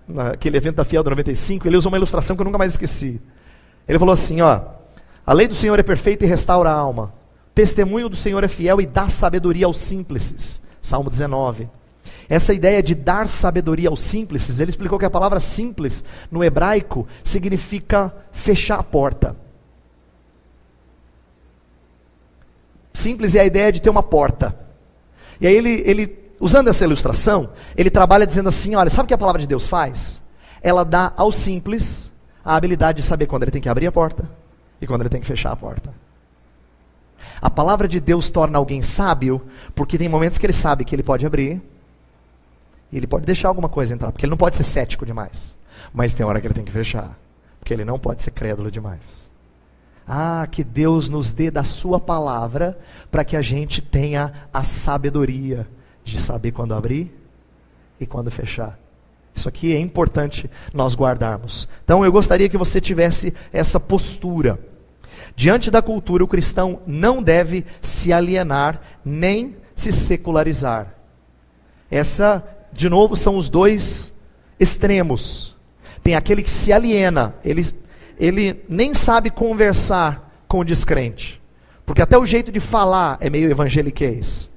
naquele evento da Fiel do 95, ele usou uma ilustração que eu nunca mais esqueci. Ele falou assim, a lei do Senhor é perfeita e restaura a alma. O testemunho do Senhor é fiel e dá sabedoria aos simples. Salmo 19. Essa ideia de dar sabedoria aos simples, ele explicou que a palavra simples, no hebraico, significa fechar a porta. Simples é a ideia de ter uma porta. E aí ele usando essa ilustração, ele trabalha dizendo assim, olha, sabe o que a palavra de Deus faz? Ela dá ao simples a habilidade de saber quando ele tem que abrir a porta e quando ele tem que fechar a porta. A palavra de Deus torna alguém sábio, porque tem momentos que ele sabe que ele pode abrir, e ele pode deixar alguma coisa entrar, porque ele não pode ser cético demais. Mas tem hora que ele tem que fechar, porque ele não pode ser crédulo demais. Que Deus nos dê da sua palavra, para que a gente tenha a sabedoria de saber quando abrir e quando fechar. Isso aqui é importante nós guardarmos. Então eu gostaria que você tivesse essa postura. Diante da cultura, o cristão não deve se alienar, nem se secularizar. Essa, de novo, são os dois extremos. Tem aquele que se aliena, ele nem sabe conversar com o descrente, porque até o jeito de falar é meio evangeliquez.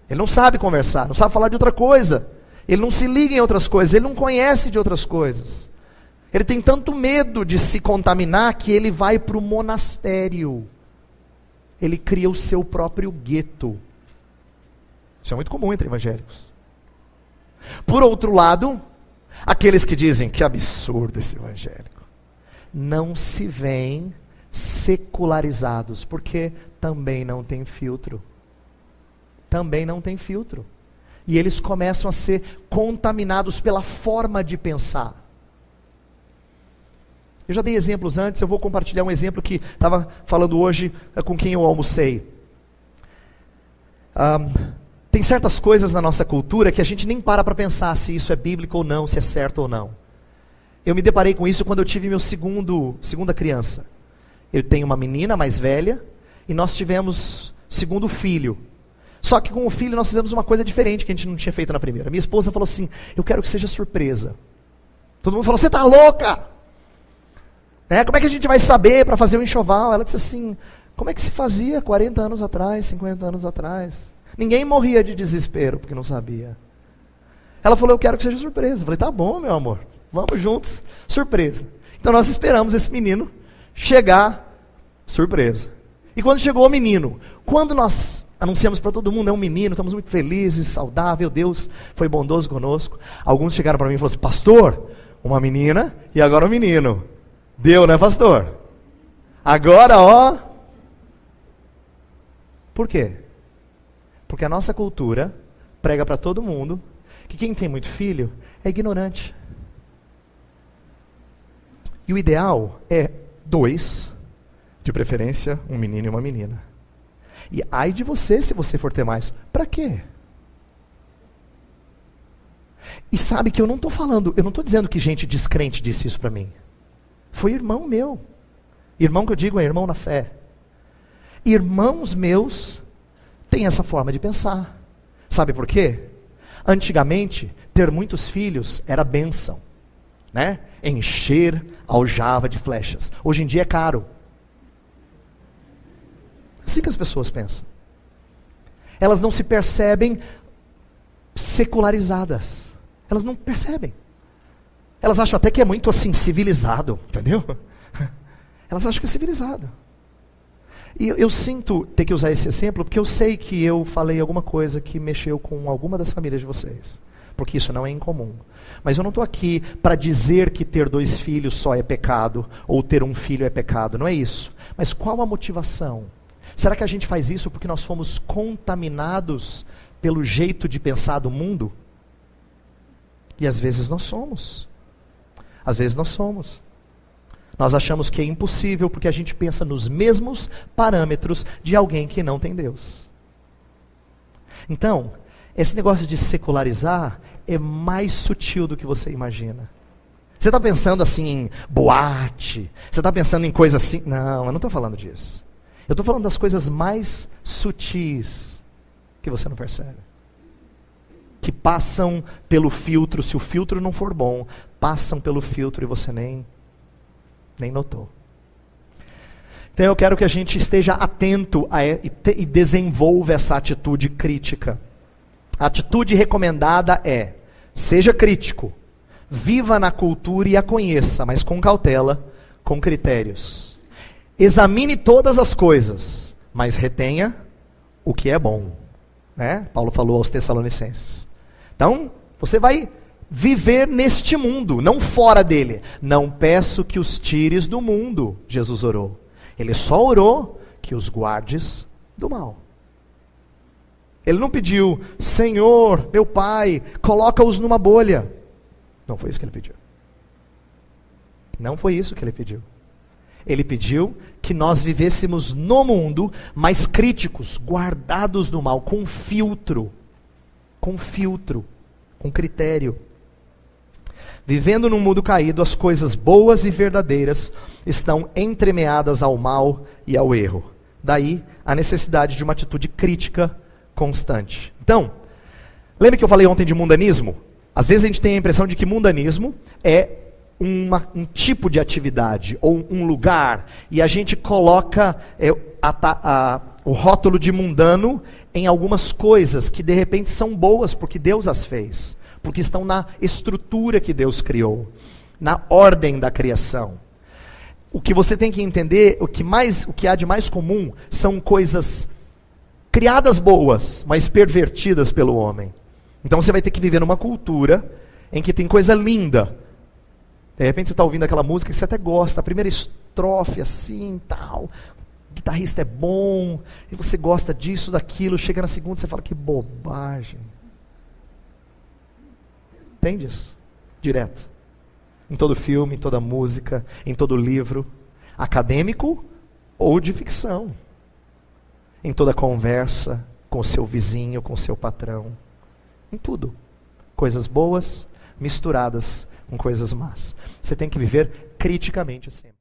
Ele não sabe conversar, não sabe falar de outra coisa, ele não se liga em outras coisas, ele não conhece de outras coisas. Ele tem tanto medo de se contaminar que ele vai para o monastério. Ele cria o seu próprio gueto. Isso é muito comum entre evangélicos. Por outro lado, aqueles que dizem que absurdo esse evangélico, não se veem secularizados, porque também não tem filtro. Também não tem filtro. E eles começam a ser contaminados pela forma de pensar. Eu já dei exemplos antes, eu vou compartilhar um exemplo que estava falando hoje com quem eu almocei. Tem certas coisas na nossa cultura que a gente nem para pensar se isso é bíblico ou não, se é certo ou não. Eu me deparei com isso quando eu tive meu segunda criança. Eu tenho uma menina mais velha e nós tivemos segundo filho. Só que com o filho nós fizemos uma coisa diferente que a gente não tinha feito na primeira. Minha esposa falou assim, eu quero que seja surpresa. Todo mundo falou, você está louca? Como é que a gente vai saber para fazer o enxoval? Ela disse assim, como é que se fazia 40 anos atrás, 50 anos atrás? Ninguém morria de desespero porque não sabia. Ela falou, eu quero que seja surpresa. Eu falei, tá bom, meu amor, vamos juntos, surpresa. Então nós esperamos esse menino chegar, surpresa. E quando chegou o menino, quando nós anunciamos para todo mundo, é um menino, estamos muito felizes, saudável, Deus foi bondoso conosco. Alguns chegaram para mim e falaram assim, pastor, uma menina e agora um menino. Deu, né, pastor? Agora, Por quê? Porque a nossa cultura prega para todo mundo que quem tem muito filho é ignorante. E o ideal é 2, de preferência, um menino e uma menina. E ai de você se você for ter mais. Para quê? E sabe que eu não estou dizendo que gente descrente disse isso para mim. Foi irmão meu. Irmão que eu digo é irmão na fé. Irmãos meus têm essa forma de pensar. Sabe por quê? Antigamente, ter muitos filhos era bênção, né? Encher aljava de flechas. Hoje em dia é caro. Assim que as pessoas pensam. Elas não se percebem secularizadas. Elas não percebem. Elas acham até que é muito assim, civilizado, entendeu? Elas acham que é civilizado. E eu sinto ter que usar esse exemplo, porque eu sei que eu falei alguma coisa que mexeu com alguma das famílias de vocês. Porque isso não é incomum. Mas eu não estou aqui para dizer que ter 2 filhos só é pecado, ou ter um filho é pecado, não é isso. Mas qual a motivação? Será que a gente faz isso porque nós fomos contaminados pelo jeito de pensar do mundo? E às vezes nós somos. Às vezes nós somos. Nós achamos que é impossível porque a gente pensa nos mesmos parâmetros de alguém que não tem Deus. Então, esse negócio de secularizar é mais sutil do que você imagina. Você está pensando assim em boate? Você está pensando em coisa assim? Não, eu não estou falando disso. Eu estou falando das coisas mais sutis que você não percebe. Que passam pelo filtro, se o filtro não for bom, passam pelo filtro e você nem notou. Então eu quero que a gente esteja atento e desenvolva essa atitude crítica. A atitude recomendada é: seja crítico, viva na cultura e a conheça, mas com cautela, com critérios. Examine todas as coisas, mas retenha o que é bom. Né? Paulo falou aos Tessalonicenses. Então, você vai viver neste mundo, não fora dele. Não peço que os tires do mundo, Jesus orou. Ele só orou que os guardes do mal. Ele não pediu: Senhor, meu Pai, coloca-os numa bolha. Não foi isso que ele pediu. Não foi isso que ele pediu. Ele pediu que nós vivêssemos no mundo, mas críticos, guardados do mal, com filtro, com critério. Vivendo num mundo caído, as coisas boas e verdadeiras estão entremeadas ao mal e ao erro. Daí a necessidade de uma atitude crítica constante. Então, lembra que eu falei ontem de mundanismo? Às vezes a gente tem a impressão de que mundanismo é um tipo de atividade, ou um lugar, e a gente coloca o rótulo de mundano em algumas coisas que de repente são boas porque Deus as fez, porque estão na estrutura que Deus criou, na ordem da criação. O que você tem que entender, o que há de mais comum são coisas criadas boas, mas pervertidas pelo homem. Então você vai ter que viver numa cultura em que tem coisa linda. De repente você está ouvindo aquela música que você até gosta, a primeira estrofe assim, tal, o guitarrista é bom, e você gosta disso, daquilo, chega na segunda e você fala: que bobagem. Entende isso? Direto. Em todo filme, em toda música, em todo livro, acadêmico ou de ficção. Em toda conversa com o seu vizinho, com o seu patrão. Em tudo. Coisas boas misturadas com coisas más. Você tem que viver criticamente sempre.